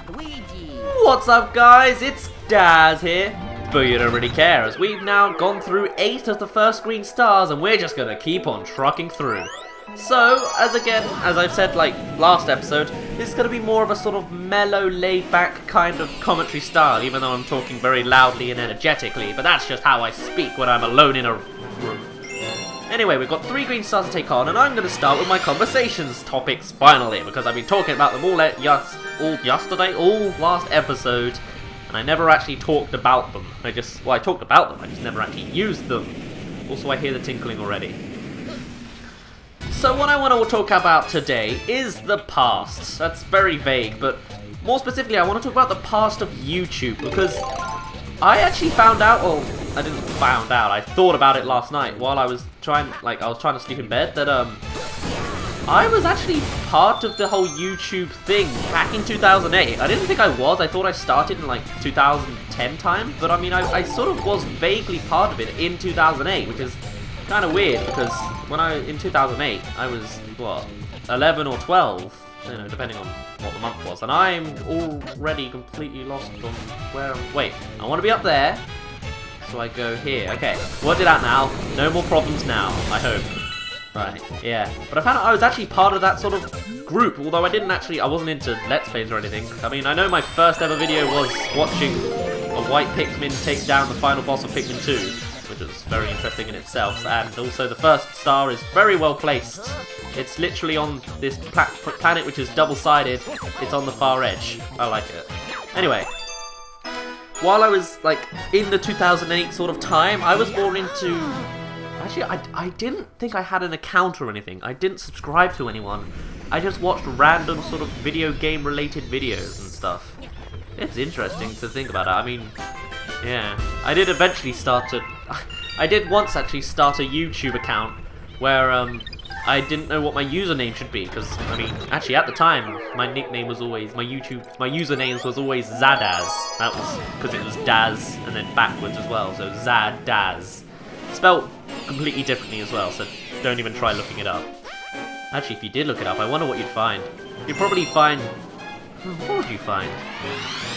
What's up, guys? It's Dazz here, but you don't really care, as we've now gone through 8 of the first green stars, and we're just gonna keep on trucking through. So, as I've said like last episode, this is gonna be more of a sort of mellow, laid-back kind of commentary style, even though I'm talking very loudly and energetically, but that's just how I speak when I'm alone in a room. Anyway, we've got 3 green stars to take on, and I'm going to start with my conversations topics finally, because I've been talking about them all last episode, and I never actually talked about them. I talked about them, I just never actually used them. Also, I hear the tinkling already. So what I want to talk about today is the past. That's very vague, but more specifically, I want to talk about the past of YouTube, because I actually found out, well, I didn't found out, I thought about it last night while I was trying to sleep in bed, that I was actually part of the whole YouTube thing back in 2008. I didn't think I was, I thought I started in like 2010 time, but I mean, I sort of was vaguely part of it in 2008, which is kind of weird, because in 2008, I was, what, 11 or 12? You know, depending on what the month was, and I'm already completely lost on where wait, I want to be up there, so I go here. Okay, worked it out now, no more problems now, I hope. Right, yeah, but I found out I was actually part of that sort of group, although I wasn't into Let's Plays or anything. I mean, I know my first ever video was watching a white Pikmin take down the final boss of Pikmin 2, which was very interesting in itself, and also the first star is very well placed. It's literally on this planet which is double-sided. It's on the far edge. I like it. Anyway, while I was like in the 2008 sort of time, I was more into... Actually, I didn't think I had an account or anything. I didn't subscribe to anyone. I just watched random sort of video game related videos and stuff. It's interesting to think about it. I mean, yeah. I did once actually start a YouTube account where I didn't know what my username should be, because, I mean, actually at the time, my nickname was always, my usernames was always Zadaz. That was because it was Daz, and then backwards as well, so Zad Daz. Spelled completely differently as well, so don't even try looking it up. Actually, if you did look it up, I wonder what you'd find. You'd probably find... What would you find?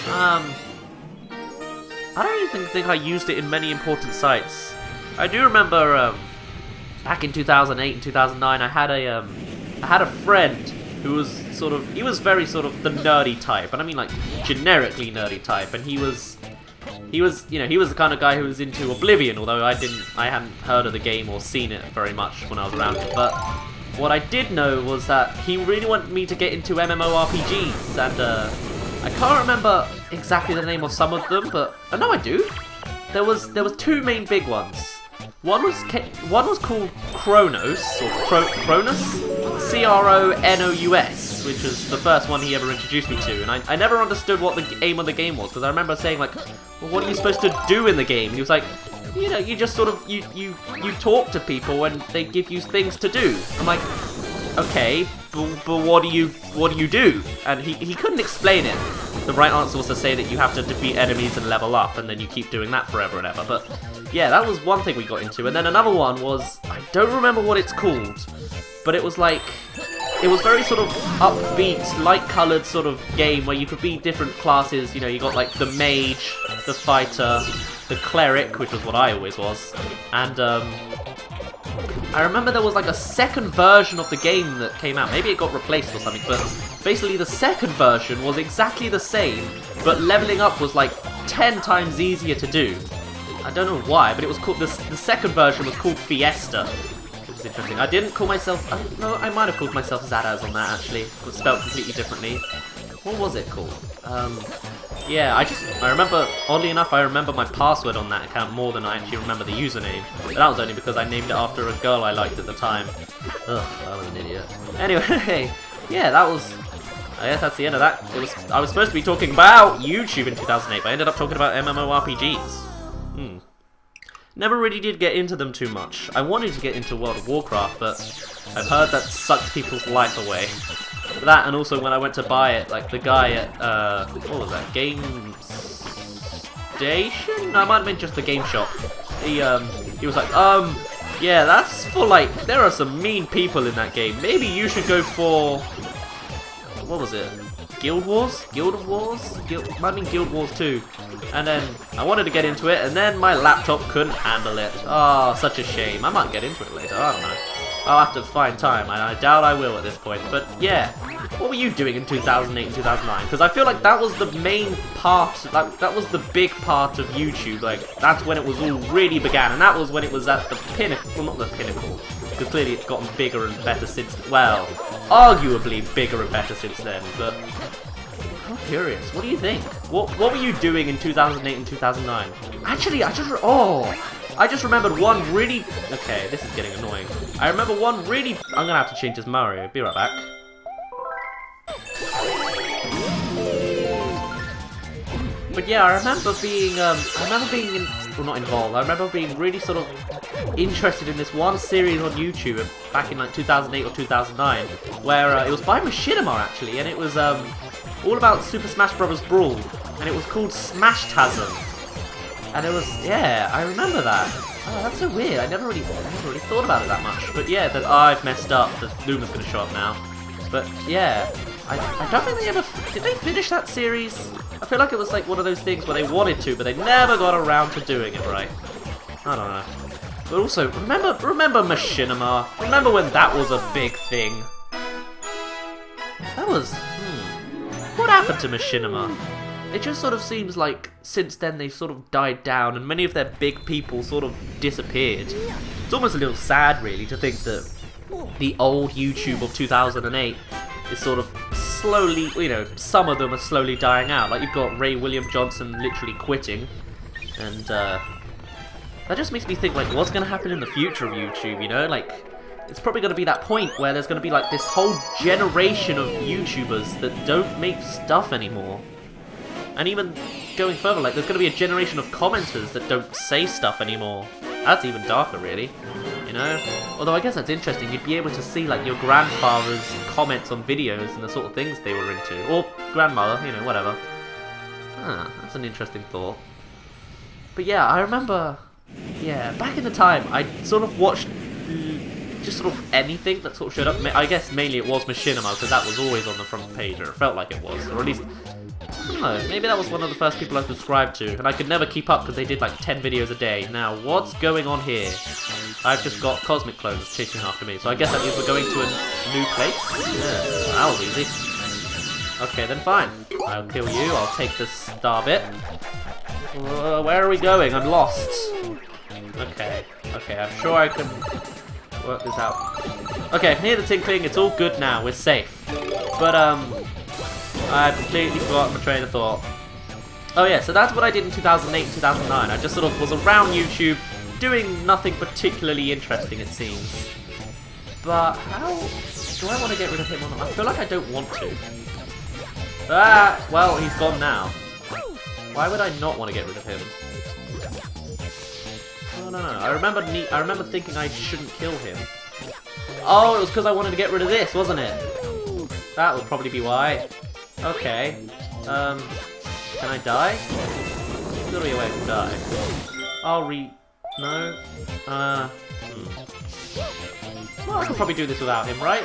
I don't even think I used it in many important sites. I do remember, back in 2008 and 2009, I had a friend who was he was very sort of the nerdy type, and I mean like generically nerdy type, and he was the kind of guy who was into Oblivion, although I hadn't heard of the game or seen it very much when I was around him. But what I did know was that he really wanted me to get into MMORPGs, and I can't remember exactly the name of some of them, but no, I do. There was 2 main big ones. One was called Kronos, or Cronus, Cronous, which was the first one he ever introduced me to, and I never understood what the aim of the game was, because I remember saying like, well, what are you supposed to do in the game? And he was like, you know, you just sort of you talk to people and they give you things to do. I'm like, okay, but what do you do? And he couldn't explain it. The right answer was to say that you have to defeat enemies and level up, and then you keep doing that forever and ever. But yeah, that was one thing we got into. And then another one was, I don't remember what it's called, but it was like, it was very sort of upbeat, light-coloured sort of game where you could be different classes. You know, you got like the mage, the fighter, the cleric, which was what I always was, and I remember there was like a second version of the game that came out. Maybe it got replaced or something, but basically the second version was exactly the same, but leveling up was like 10 times easier to do. I don't know why, but it was called, the second version was called Fiesta, which is interesting. I didn't call myself, no, I might have called myself Zadaz on that actually. It was spelled completely differently. What was it called? Yeah, I remember, oddly enough, I remember my password on that account more than I actually remember the username. But that was only because I named it after a girl I liked at the time. Ugh, I was an idiot. Anyway, yeah, that was... I guess that's the end of that. I was supposed to be talking about YouTube in 2008, but I ended up talking about MMORPGs. Never really did get into them too much. I wanted to get into World of Warcraft, but I've heard that sucks people's life away. That, and also when I went to buy it, like the guy at, what was that, Game Station? No, it might have been just the game shop. He was like, yeah, that's for like, there are some mean people in that game. Maybe you should go for, what was it? Guild Wars? Guild of Wars? Might mean Guild Wars 2. And then I wanted to get into it, and then my laptop couldn't handle it. Oh, such a shame. I might get into it later, I don't know. I'll have to find time, and I doubt I will at this point. But yeah, what were you doing in 2008 and 2009? Because I feel like that was the main part, like, that was the big part of YouTube. Like, that's when it was all really began, and that was when it was at the pinnacle. Well, not the pinnacle, because clearly it's gotten bigger and better since, well, arguably bigger and better since then. But I'm curious, what do you think? What were you doing in 2008 and 2009? Actually, I just remembered one really... Okay, this is getting annoying. I remember one really... I'm gonna have to change this Mario. Be right back. But yeah, I remember being well, not involved. I remember being really sort of interested in this one series on YouTube back in like 2008 or 2009, where it was by Machinima actually, and it was all about Super Smash Bros. Brawl, and it was called Smash-tasm. And it was, yeah, I remember that. Oh, that's so weird. I never really thought about it that much. But yeah, I've messed up. The Luma's gonna show up now. But yeah, I don't think they ever... Did they finish that series? I feel like it was like one of those things where they wanted to, but they never got around to doing it right. I don't know. But also, remember Machinima? Remember when that was a big thing? That was... What happened to Machinima? It just sort of seems like since then they've sort of died down and many of their big people sort of disappeared. It's almost a little sad really to think that the old YouTube of 2008 is sort of slowly, you know, some of them are slowly dying out. Like you've got Ray William Johnson literally quitting, and that just makes me think like what's going to happen in the future of YouTube, you know? Like it's probably going to be that point where there's going to be like this whole generation of YouTubers that don't make stuff anymore. And even going further, like, there's going to be a generation of commenters that don't say stuff anymore. That's even darker, really. You know? Although I guess that's interesting. You'd be able to see, like, your grandfather's comments on videos and the sort of things they were into. Or grandmother, you know, whatever. That's an interesting thought. But yeah, I remember... Yeah, back in the time, I sort of watched... just sort of anything that sort of showed up. I guess mainly it was Machinima, because that was always on the front page, or it felt like it was. Or at least... I don't know, maybe that was one of the first people I subscribed to, and I could never keep up because they did like 10 videos a day. Now, what's going on here? I've just got Cosmic Clones chasing after me, so I guess that means we're going to a new place? Yeah, that was easy. Okay, then fine. I'll kill you, I'll take this star bit. Where are we going? I'm lost. Okay, I'm sure I can work this out. Okay, I can hear the tinkling, it's all good now, we're safe. But, I completely forgot my train of thought. Oh yeah, so that's what I did in 2008 and 2009. I just sort of was around YouTube, doing nothing particularly interesting, it seems. But how... do I want to get rid of him or not? I feel like I don't want to. Well, he's gone now. Why would I not want to get rid of him? I don't know. I remember thinking I shouldn't kill him. Oh, it was because I wanted to get rid of this, wasn't it? That would probably be why. Okay. Can I die? There's gotta be a way to die. No? Well, I could probably do this without him, right?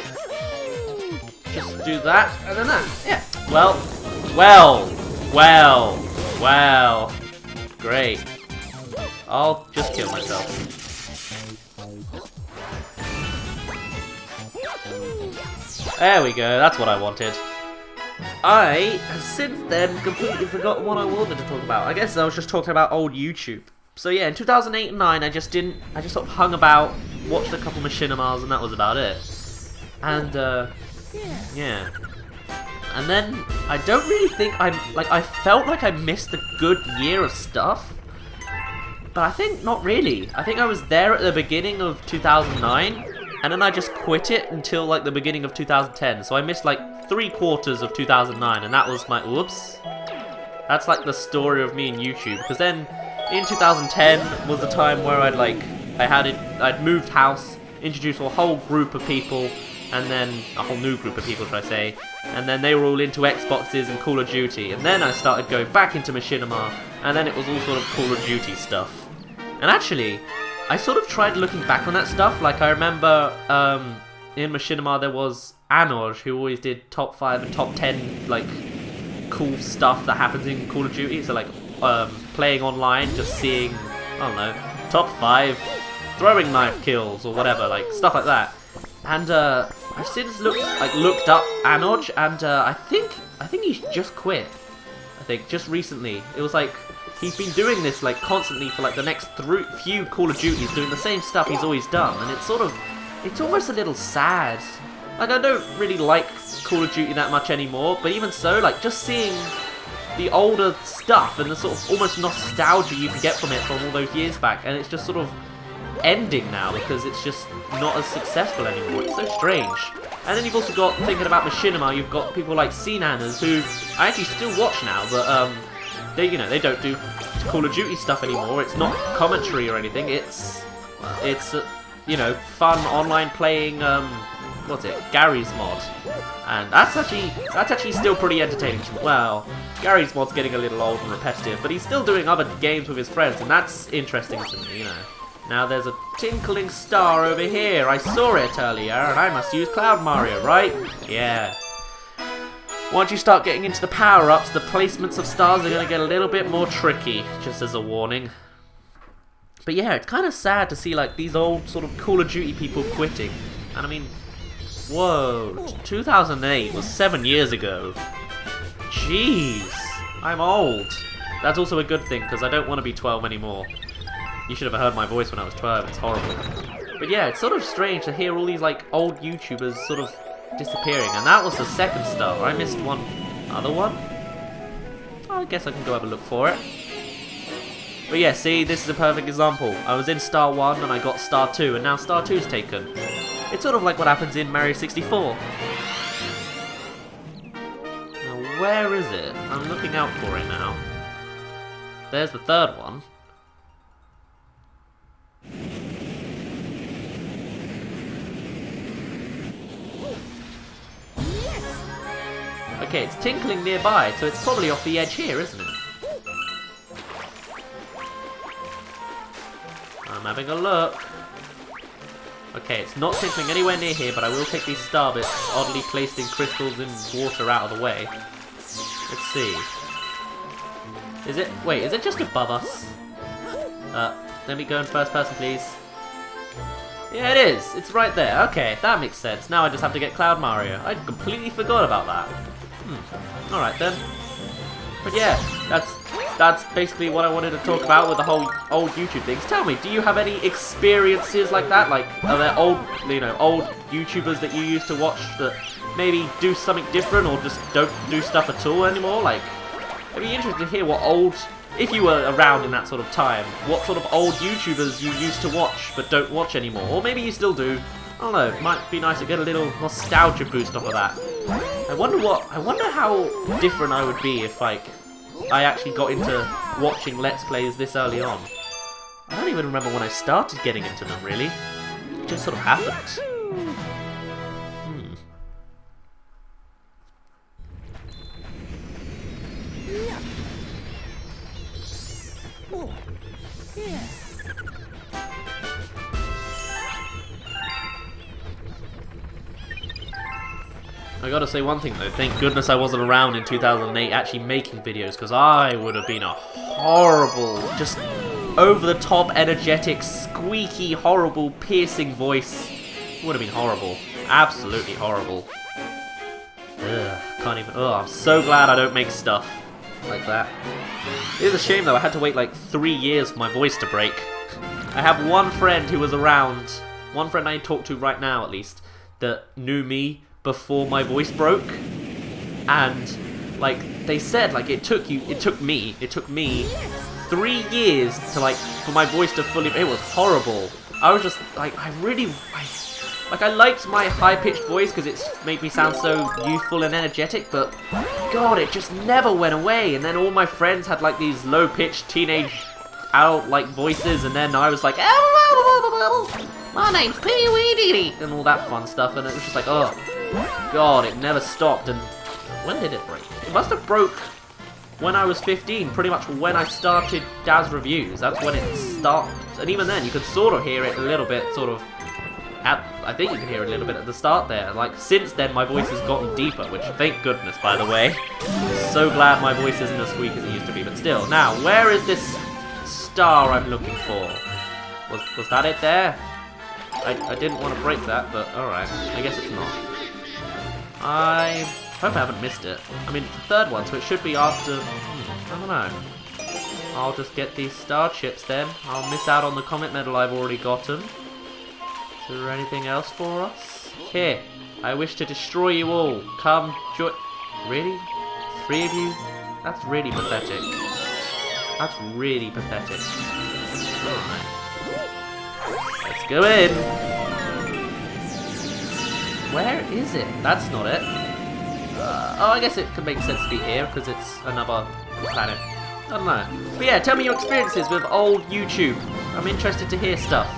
Just do that, and then that. Yeah. Well. Great. I'll just kill myself. There we go, that's what I wanted. I have since then completely forgotten what I wanted to talk about. I guess I was just talking about old YouTube. So yeah, in 2008 and 9, I just sort of hung about, watched a couple Machinimas, and that was about it. And, yeah. And then, I don't really think I felt like I missed a good year of stuff. But I think not really. I think I was there at the beginning of 2009, and then I just quit it until like the beginning of 2010. So I missed like 3/4 of 2009, and that was my oops. That's like the story of me and YouTube. Because then in 2010 was the time where I'd moved house, introduced a whole group of people, and then a whole new group of people, should I say, and then they were all into Xboxes and Call of Duty, and then I started going back into Machinima, and then it was all sort of Call of Duty stuff. And actually, I sort of tried looking back on that stuff. Like I remember in Machinima there was Anoj, who always did top 5 and top 10 like cool stuff that happens in Call of Duty. So like playing online, just seeing, I don't know, top 5 throwing knife kills or whatever, like stuff like that. And I've since looked up Anoj, and I think he's just quit. I think just recently. It was like he's been doing this like constantly for like the next few Call of Duties, doing the same stuff he's always done, and it's almost a little sad. Like, I don't really like Call of Duty that much anymore, but even so, like, just seeing the older stuff and the sort of almost nostalgia you can get from it from all those years back, and it's just sort of ending now because it's just not as successful anymore. It's so strange. And then you've also got, thinking about machinima, you've got people like Cnanners, who I actually still watch now, but they, you know, they don't do Call of Duty stuff anymore. It's not commentary or anything. It's you know, fun online playing. What's it? Gary's mod, and that's actually still pretty entertaining. Well, Gary's mod's getting a little old and repetitive, but he's still doing other games with his friends, and that's interesting to me, you know. Now there's a tinkling star over here. I saw it earlier, and I must use Cloud Mario, right? Yeah. Once you start getting into the power-ups, the placements of stars are going to get a little bit more tricky, just as a warning. But yeah, it's kind of sad to see like these old sort of Call of Duty people quitting. And I mean, whoa, 2008 was 7 years ago. Jeez, I'm old. That's also a good thing, because I don't want to be 12 anymore. You should have heard my voice when I was 12, it's horrible. But yeah, it's sort of strange to hear all these like old YouTubers sort of disappearing. And that was the second star. I missed one other one. Oh, I guess I can go have a look for it. But yeah, see, this is a perfect example. I was in Star 1 and I got Star 2, and now Star 2's taken. It's sort of like what happens in Mario 64. Now, where is it? I'm looking out for it now. There's the third one. Okay, it's tinkling nearby, so it's probably off the edge here, isn't it? I'm having a look. Okay, it's not tinkling anywhere near here, but I will take these star bits oddly placed in crystals and water out of the way. Let's see. Is it? Wait, is it just above us? Let me go in first person, please. Yeah, it is. It's right there. Okay, that makes sense. Now I just have to get Cloud Mario. I completely forgot about that. Alright then. But yeah, that's basically what I wanted to talk about with the whole old YouTube things. Tell me, do you have any experiences like that? Like, are there old YouTubers that you used to watch that maybe do something different or just don't do stuff at all anymore? Like, I'd be interested to hear what old, if you were around in that sort of time, what sort of old YouTubers you used to watch but don't watch anymore. Or maybe you still do. I don't know, it might be nice to get a little nostalgia boost off of that. I wonder how different I would be if, like, I actually got into watching Let's Plays this early on. I don't even remember when I started getting into them, really. It just sort of happened. I gotta say one thing though, thank goodness I wasn't around in 2008 actually making videos, because I would have been a horrible, just over-the-top, energetic, squeaky, horrible, piercing voice. It would have been horrible. Absolutely horrible. Ugh, can't even, I'm so glad I don't make stuff like that. It is a shame though, I had to wait like 3 years for my voice to break. I have one friend who was around, one friend I talk to right now at least, that knew me before my voice broke, and like they said, like it took me 3 years to for my voice to fully. It was horrible. I was just like, I liked my high-pitched voice because it made me sound so youthful and energetic, but God, it just never went away. And then all my friends had like these low-pitched teenage adult-like voices, and then I was like, my name's Pee-wee Dee Dee, and all that fun stuff, and it was just like, oh God, it never stopped. And when did it break? It must have broke when I was 15, pretty much when I started Dazz Reviews. That's when it stopped. And even then, you could sort of hear it a little bit, sort of I think you can hear a little bit at the start there. Like, since then, my voice has gotten deeper, which, thank goodness, by the way. So glad my voice isn't as squeak as it used to be, but still. Now, where is this star I'm looking for? Was that it there? I didn't want to break that, but alright. I guess it's not. I hope I haven't missed it. I mean, it's the third one, so it should be after... I don't know. I'll just get these star chips then. I'll miss out on the comet medal I've already gotten. Is there anything else for us? Here, I wish to destroy you all. Come, join... Really? 3 of you? That's really pathetic. That's really pathetic. Alright. Let's go in. Where is it? That's not it. Oh, I guess it could make sense to be here, because it's another planet. I don't know. But yeah, tell me your experiences with old YouTube. I'm interested to hear stuff.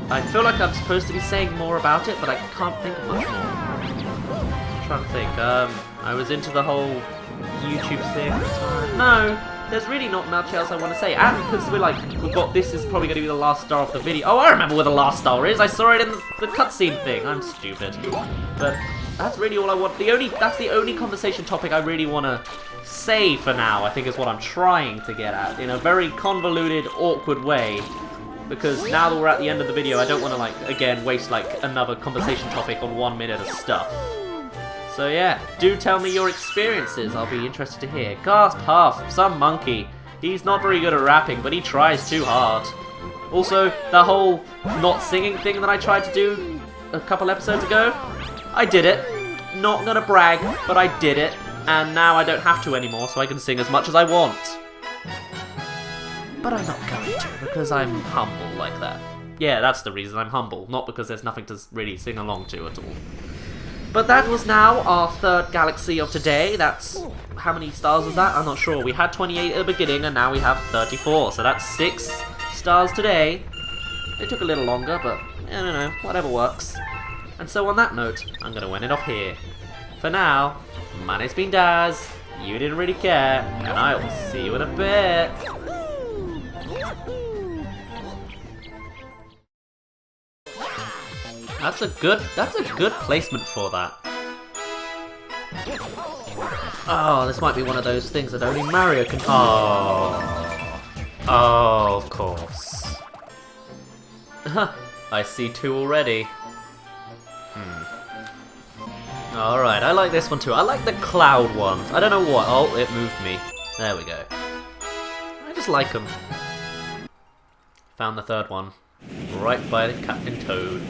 I feel like I'm supposed to be saying more about it, but I can't think of much more. I'm trying to think. I was into the whole YouTube thing. No, there's really not much else I want to say. And because we've got this is probably going to be the last star of the video. Oh, I remember where the last star is. I saw it in the cutscene thing. I'm stupid. But that's really all I want. That's the only conversation topic I really want to say for now, I think is what I'm trying to get at. In a very convoluted, awkward way. Because now that we're at the end of the video, I don't want to, again, waste, another conversation topic on 1 minute of stuff. So yeah, do tell me your experiences. I'll be interested to hear. Gasp, Huff, some monkey. He's not very good at rapping, but he tries too hard. Also, the whole not singing thing that I tried to do a couple episodes ago, I did it. Not gonna brag, but I did it. And now I don't have to anymore, so I can sing as much as I want. But I'm not going to, because I'm humble like that. Yeah, that's the reason I'm humble, not because there's nothing to really sing along to at all. But that was now our 3rd galaxy of today. That's... how many stars was that? I'm not sure. We had 28 at the beginning, and now we have 34. So that's 6 stars today. It took a little longer, but I don't know. Whatever works. And so on that note, I'm going to end it off here. For now, my name's been Dazz. You didn't really care, and I will see you in a bit. That's a good placement for that. Oh, this might be one of those things that only Mario can. Oh, of course. I see 2 already. Alright, I like this one too. I like the cloud ones. I don't know what. Oh, it moved me. There we go. I just like them. Found the 3rd one. Right by the Captain Toad.